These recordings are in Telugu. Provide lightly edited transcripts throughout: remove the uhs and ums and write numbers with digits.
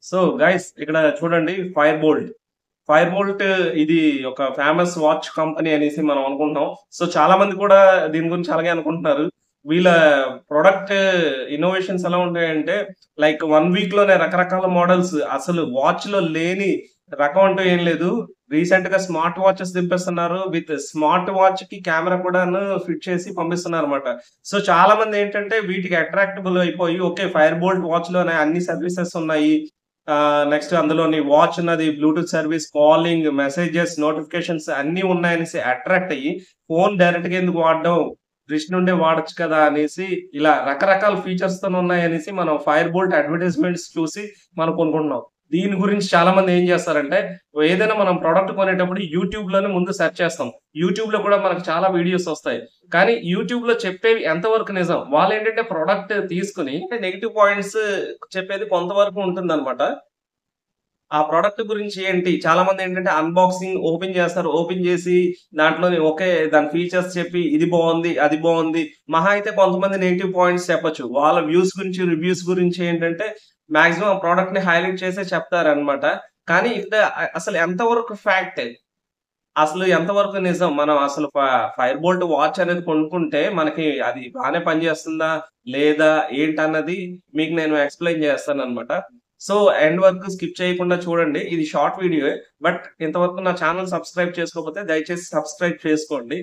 సో గైస్ ఇక్కడ చూడండి ఫైర్ బోల్ట్ ఇది ఒక ఫేమస్ వాచ్ కంపెనీ అనేసి మనం అనుకుంటున్నాం. సో చాలా మంది కూడా దీని గురించి అలాగే అనుకుంటున్నారు. వీళ్ళ ప్రొడక్ట్ ఇన్నోవేషన్స్ ఎలా ఉంటాయంటే లైక్ 1 వీక్ లోనే రకరకాల మోడల్స్, అసలు వాచ్ లో లేని రకం అంటూ ఏం లేదు. రీసెంట్ గా స్మార్ట్ వాచెస్ దింపేస్తున్నారు. విత్ స్మార్ట్ వాచ్ కి కెమెరా కూడా ఫిట్ చేసి పంపిస్తున్నారు అనమాట. సో చాలా మంది ఏంటంటే వీటికి అట్రాక్టబుల్ అయిపోయి ఓకే ఫైర్ బోల్ట్ వాచ్ లోనే అన్ని సర్వీసెస్ ఉన్నాయి. నెక్స్ట్ అందులోని వాచ్ ఉన్నది, Bluetooth service, calling, messages, notifications అన్నీ ఉన్నాయనేసి అట్రాక్ట్ అయ్యి ఫోన్ డైరెక్ట్ గా ఎందుకు వాడడం, రిస్ట్ నుండే వాడొచ్చు కదా అనేసి ఇలా రకరకాల ఫీచర్స్ తో ఉన్నాయనేసి మనం ఫైర్ బోల్ట్ అడ్వర్టైజ్మెంట్స్ చూసి మనం కొనుక్కుంటున్నాం. దీని గురించి చాలా మంది ఏం చేస్తారంటే ఏదైనా మనం ప్రోడక్ట్ కొనేటప్పుడు యూట్యూబ్ లోనే ముందు సెర్చ్ చేస్తాం. యూట్యూబ్ లో కూడా మనకు చాలా వీడియోస్ వస్తాయి. కానీ యూట్యూబ్ లో చెప్పేవి ఎంతవరకు నిజం, వాళ్ళు ఏంటంటే ప్రొడక్ట్ తీసుకుని నెగిటివ్ పాయింట్స్ చెప్పేది కొంతవరకు ఉంటుందన్నమాట. ఆ ప్రొడక్ట్ గురించి ఏంటి, చాలా మంది ఏంటంటే అన్బాక్సింగ్ ఓపెన్ చేస్తారు. ఓపెన్ చేసి దాంట్లోని ఓకే దాని ఫీచర్స్ చెప్పి ఇది బాగుంది, అది బాగుంది. మహా అయితే కొంతమంది నెగిటివ్ పాయింట్స్ చెప్పొచ్చు. వాళ్ళ వ్యూస్ గురించి, రివ్యూస్ గురించి ఏంటంటే మాక్సిమం ప్రోడక్ట్ ని హైలైట్ చేసే చెప్తారన్నమాట. కానీ ఇక్కడ అసలు ఎంతవరకు ఫ్యాక్ట్, అసలు ఎంతవరకు నిజం, మనం అసలు ఫైర్ బోల్ట్ వాచ్ అనేది కొనుక్కుంటే మనకి అది బాగానే పనిచేస్తుందా లేదా ఏంటన్నది మీకు నేను ఎక్స్ప్లెయిన్ చేస్తానన్నమాట. సో ఎండ్ వరకు స్కిప్ చేయకుండా చూడండి. ఇది షార్ట్ వీడియో. బట్ ఇంతవరకు నా ఛానల్ సబ్స్క్రైబ్ చేసుకోకపోతే దయచేసి సబ్స్క్రైబ్ చేసుకోండి.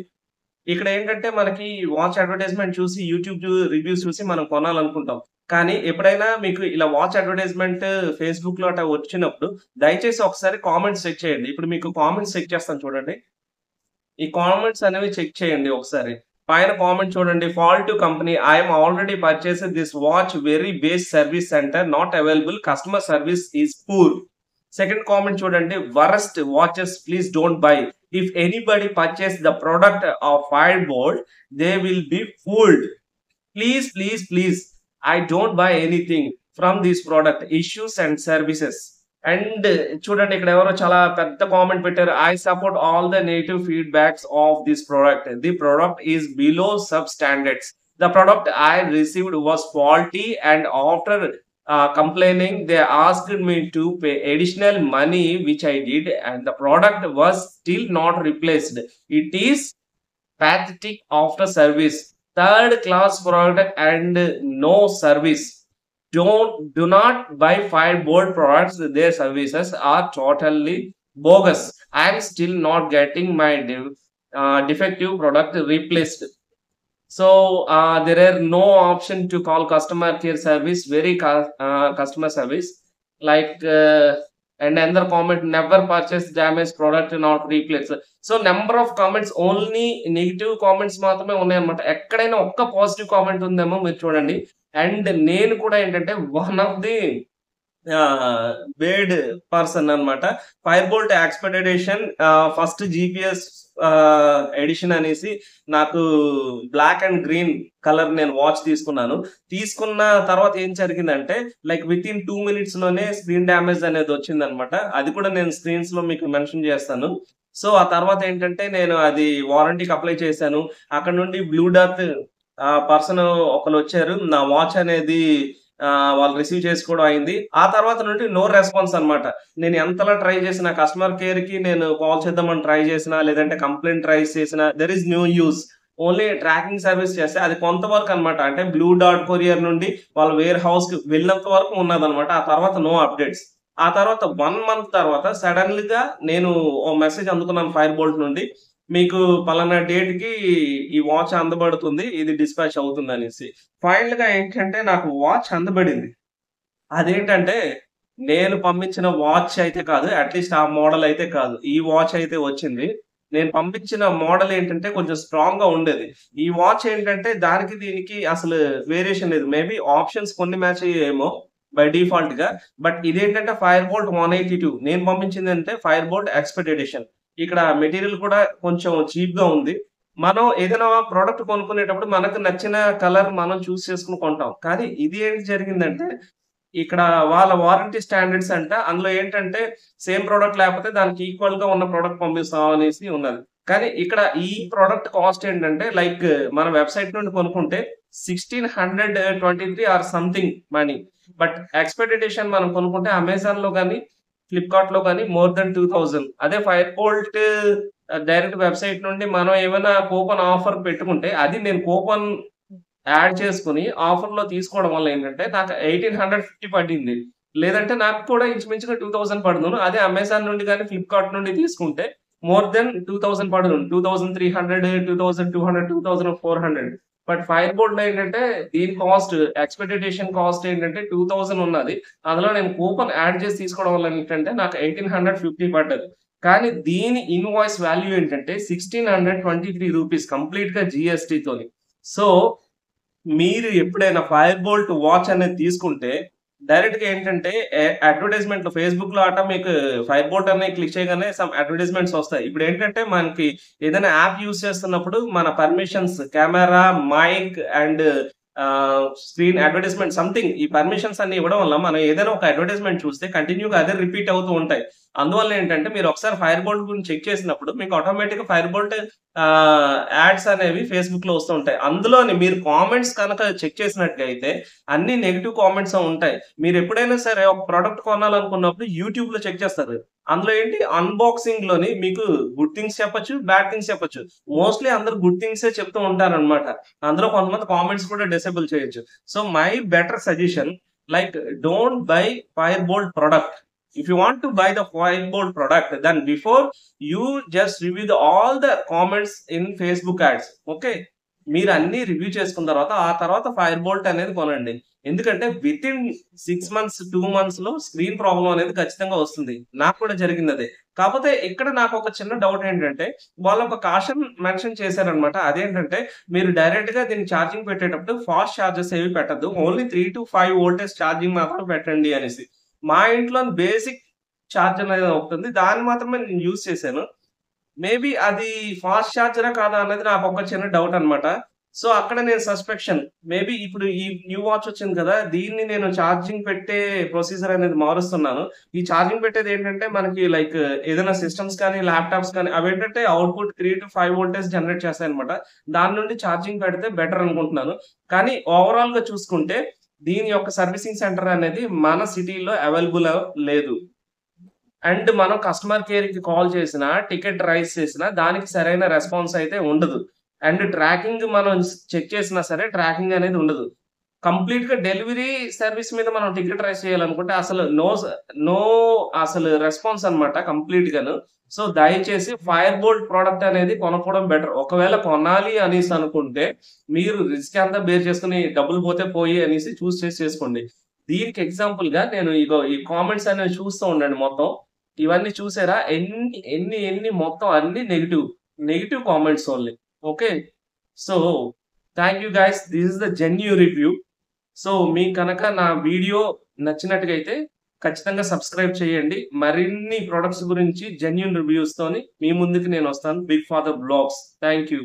ఇక్కడ ఏంటంటే మనకి వాచ్ అడ్వర్టైజ్మెంట్ చూసి యూట్యూబ్ రివ్యూస్ చూసి మనం కొనాలనుకుంటాం. కానీ ఎప్పుడైనా మీకు ఇలా వాచ్ అడ్వర్టైజ్మెంట్ ఫేస్‌బుక్ లో అట్లా వచ్చినప్పుడు దయచేసి ఒకసారి కామెంట్స్ చెక్ చేయండి. ఇప్పుడు మీకు కామెంట్స్ చెక్ చేస్తాను చూడండి. ఈ కామెంట్స్ అనేవి చెక్ చేయండి ఒకసారి. పైన కామెంట్ చూడండి. Fault to company, I am already purchased this watch, very base service centre not available, customer service is poor. Second comment చూడండి. Worst watches please don't buy. If anybody purchase the product of Fire Boltt they will be fooled. Please I don't buy anything from this product, issues and services. And చూడండి ఇక్కడ ఎవరో చాలా పెద్ద కామెంట్ పెట్టారు. I support all the negative feedbacks of this product. The product is below sub standards. The product I received was faulty and after complaining they asked me to pay additional money which I did and the product was still not replaced. It is pathetic after service. Third class product and no service. Do not buy Firebolt products. Their services are totally bogus. I am still not getting my defective product replaced. So there are no option to call customer care service, very customer service like and another comment, never purchase damaged product not replace. So number of comments only negative comments మాత్రమే ఉన్నాయన్నమాట. ఎక్కడైనా ఒక్క పాజిటివ్ కామెంట్ ఉందేమో మీరు చూడండి. అండ్ నేను కూడా ఏంటంటే one of the bad person అన్నమాట. Fire bolt expected edition first GPS edition అనేసి నాకు బ్లాక్ అండ్ గ్రీన్ కలర్ నేను వాచ్ తీసుకున్నాను. తీసుకున్న తర్వాత ఏం జరిగిందంటే లైక్ విత్ ఇన్ 2 minutes లోనే స్క్రీన్ డ్యామేజ్ అనేది వచ్చింది అనమాట. అది కూడా నేను స్క్రీన్స్ లో మీకు మెన్షన్ చేస్తాను. సో ఆ తర్వాత ఏంటంటే నేను అది వారంటీకి అప్లై చేశాను. అక్కడ నుండి బ్లూ డార్ట్ పర్సన్ ఒకరు వచ్చారు. నా వాచ్ అనేది వాళ్ళు రిసీవ్ చేసుకోవడం అయింది. ఆ తర్వాత నుండి నో రెస్పాన్స్ అన్నమాట. నేను ఎంతలా ట్రై చేసిన, కస్టమర్ కేర్ కి నేను కాల్ చేద్దామని ట్రై చేసిన, లేదంటే కంప్లైంట్ ట్రై చేసిన, there is no use. Only tracking service చేస్తే అది కొంతవరకు అనమాట. అంటే బ్లూ డాట్ కొరియర్ నుండి వాళ్ళ వేర్ హౌస్ కి వెళ్ళినంత వరకు ఉన్నదన్నమాట. ఆ తర్వాత నో అప్డేట్స్. ఆ తర్వాత 1 month తర్వాత సడన్లీ గా నేను ఓ మెసేజ్ అందుకున్నాను ఫైర్ బోల్ట్ నుండి, మీకు పలానా డేట్ కి ఈ వాచ్ అందబడుతుంది, ఇది డిస్పాచ్ అవుతుంది అనేసి. ఫైనల్ గా ఏంటంటే నాకు వాచ్ అందబడింది. అదేంటంటే నేను పంపించిన వాచ్ అయితే కాదు, అట్లీస్ట్ ఆ మోడల్ అయితే కాదు. ఈ వాచ్ అయితే వచ్చింది. నేను పంపించిన మోడల్ ఏంటంటే కొంచెం స్ట్రాంగ్ గా ఉండేది. ఈ వాచ్ ఏంటంటే దానికి దీనికి అసలు వేరియేషన్ లేదు. మేబీ ఆప్షన్స్ కొన్ని మ్యాచ్ అయ్యేమో బై డిఫాల్ట్ గా. బట్ ఇదేంటంటే ఫైర్ బోల్ట్ 182, నేను పంపించింది అంటే ఫైర్ బోల్ట్ ఎక్స్పెక్ట్ ఎడిషన్. ఇక్కడ మెటీరియల్ కూడా కొంచెం చీప్ గా ఉంది. మనం ఏదైనా ప్రోడక్ట్ కొనుక్కునేటప్పుడు మనకు నచ్చిన కలర్ మనం చూస్ చేసుకుని కొంటాం. కానీ ఇది ఏంటి జరిగిందంటే ఇక్కడ వాళ్ళ వారంటీ స్టాండర్డ్స్ అంట. అందులో ఏంటంటే సేమ్ ప్రోడక్ట్ లేకపోతే దానికి ఈక్వల్ గా ఉన్న ప్రోడక్ట్ పంపిస్తాం అనేసి ఉన్నది. కానీ ఇక్కడ ఈ ప్రోడక్ట్ కాస్ట్ ఏంటంటే లైక్ మన వెబ్సైట్ నుండి కొనుక్కుంటే 1623 or something money. But expect edition మనం కొనుక్కుంటే అమెజాన్‌లో గాని, ఫ్లిప్‌కార్ట్‌లో గాని మోర్ థాన్ 2000. అదే ఫైర్ బోల్ట్ డైరెక్ట్ వెబ్‌సైట్ నుండి మనం ఏమైనా కూపన్ ఆఫర్ పెట్టుకుంటే, అది నేను కూపన్ యాడ్ చేసుకొని ఆఫర్‌లో తీసుకోవడం వల్ల ఏంటంటే నాకు 1850 పడింది. లేదంటే నాకు కూడా ఇంచుమించుగా 2000 పడును. అదే అమెజాన్ నుండి గాని, ఫ్లిప్‌కార్ట్ నుండి తీసుకుంటే మోర్ దెన్ 2000 పడును. 2300, 2200, 2400. బట్ ఫైర్ బోల్ట్‌లో ఏంటంటే దీని కాస్ట్ ఎక్స్‌పెక్ట్ ఎడిషన్ కాస్ట్ ఏంటంటే 2000 ఉన్నది. అందులో నేను కూపన్ యాడ్ చేసి తీసుకోవడం వల్ల ఏంటంటే నాకు 1850 పడ్డది. కానీ దీని ఇన్‌వాయిస్ వాల్యూ ఏంటంటే రూ. 1623 కంప్లీట్‌గా జీఎస్టీతోని. సో మీరు ఎప్పుడైనా ఫైర్ బోల్ట్ వాచ్ అనేది తీసుకుంటే, డైరెక్ట్‌గా ఏంటంటే అడ్వర్టైజ్‌మెంట్‌లో ఫేస్‌బుక్‌లో అట మీకు ఫైర్ బోల్ట్ అని క్లిక్ చేయగానే సమ్ అడ్వర్టైజ్‌మెంట్స్ వస్తాయి. ఇప్పుడేంటంటే మనకి ఏదైనా యాప్ యూజ్ చేస్తున్నప్పుడు మన permissions camera, mike and screen advertisement something ఈ పర్మిషన్స్ అన్ని ఇవ్వడం వల్ల మనం ఏదైనా ఒక అడ్వర్టైజ్‌మెంట్ చూస్తే కంటిన్యూ‌గా అదే రిపీట్ అవుతూ ఉంటాయి. అందువల్ల ఏంటంటే మీరు ఒకసారి ఫైర్ బోల్ట్ గురించి చెక్ చేసినప్పుడు మీకు ఆటోమేటిక్‌గా ఫైర్ బోల్ట్ యాడ్స్ అనేవి ఫేస్‌బుక్‌లో వస్తూ ఉంటాయి. అందులోని మీరు కామెంట్స్ కనుక చెక్ చేసినట్టయితే అన్ని నెగెటివ్ కామెంట్సే ఉంటాయి. మీరెప్పుడైనా సరే ఒక ప్రొడక్ట్ కొనాలనుకున్నప్పుడు యూట్యూబ్‌లో చెక్ చేస్తారు. అందులో ఏంటి అన్బాక్సింగ్‌లోని మీకు గుడ్ థింగ్స్ చెప్పొచ్చు, బ్యాడ్ థింగ్స్ చెప్పొచ్చు. మోస్ట్‌లీ అందరూ గుడ్ థింగ్సే చెప్తూ ఉంటారనమాట. అందులో కొంతమంది కామెంట్స్ కూడా డిసేబుల్ చేయొచ్చు. So, my better suggestion like don't by fire bolt product. If you want to buy the fire bolt product, then before you just review all the comments in Facebook ads. Okay. మీరు అన్ని రివ్యూ చేసుకున్న తర్వాత, ఆ తర్వాత ఫైర్ బోల్ట్ అనేది కొనండి. ఎందుకంటే వితిన్ 6 మంత్స్, 2 మంత్స్‌లో స్క్రీన్ ప్రాబ్లమ్ అనేది ఖచ్చితంగా వస్తుంది. నాకు కూడా జరిగిందదే. కాపోతే ఇక్కడ నాకొక చిన్న డౌట్ ఏంటంటే, వాళ్ళొక కాషన్ మెన్షన్ చేశారనమాట. అదేంటంటే, మీరు డైరెక్ట్‌గా దీన్ని ఛార్జింగ్ పెట్టేటప్పుడు ఫాస్ట్ చార్జెస్ ఏవి పెట్టొద్దు. ఓన్లీ 3-5 వోల్టేజ్ ఛార్జింగ్ మాత్రం పెట్టండి అనేసి. మా ఇంట్లో బేసిక్ చార్జర్ అనేది ఒకటుంది. దాన్ని మాత్రమే నేను యూజ్ చేశాను. మేబీ అది ఫాస్ట్ చార్జరా కాదా అన్నది నాకొక చిన్న డౌట్ అన్నమాట. సో, అక్కడ నేను సస్పెక్షన్ మేబీ ఇప్పుడు ఈ న్యూ వాచ్ వచ్చింది కదా! దీన్ని నేను ఛార్జింగ్ పెట్టే ప్రొసీజర్ అనేది మారుస్తున్నాను. ఈ ఛార్జింగ్ పెట్టేదేంటంటే మనకి లైక్ ఏదైనా సిస్టమ్స్ కానీ, ల్యాప్‌టాప్స్ కానీ అవేంటంటే అవుట్‌పుట్ 3-5 వోల్టేజ్ జనరేట్ చేస్తాయన్నమాట. దాని నుండి ఛార్జింగ్ పెడితే బెటర్ అనుకుంటున్నాను. కానీ ఓవరాల్‌గా చూసుకుంటే దీని యొక్క సర్వీసింగ్ సెంటర్ అనేది మన సిటీలో అవైలబుల్ లేదు. అండ్ మనం కస్టమర్ కేర్‌కి కాల్ చేసినా, టికెట్ రైజ్ చేసినా దానికి సరైన రెస్పాన్స్ అయితే ఉండదు. అండ్ ట్రాకింగ్ మనం చెక్ చేసినా సరే ట్రాకింగ్ అనేది ఉండదు. కంప్లీట్‌గా డెలివరీ సర్వీస్ మీద మనం టికెట్ రైజ్ చేయాలనుకుంటే అసలు నో అసలు రెస్పాన్స్ అన్నమాట కంప్లీట్‌గాను. సో, దయచేసి ఫైర్ బోల్ట్ ప్రొడక్ట్ అనేది కొనుక్కోవడం బెటర్. ఒకవేళ కొనాలి అనేసి అనుకుంటే మీరు రిస్క్ అంతా బేర్ చేసుకొని డబ్బులు పోతే పోయి అనేసి చేసి చేసుకోండి. దీనికి ఎగ్జాంపుల్‌గా నేను ఇగో ఈ కామెంట్స్ అనేవి చూస్తూ ఉండండి మొత్తం. ఇవన్నీ చూసారా? ఎన్ని మొత్తం అన్ని negative. Negative comments only. Okay. So, thank you guys. This is the genuine review. So, మీకు గనక నా వీడియో నచ్చినట్టుగైతే ఖచ్చితంగా సబ్స్క్రైబ్ చేయండి. మరిన్ని ప్రొడక్ట్స్ గురించి జెన్యూన్ రివ్యూస్‌తోని మీ ముందుకి నేనొస్తాను. Big father vlogs. Thank you.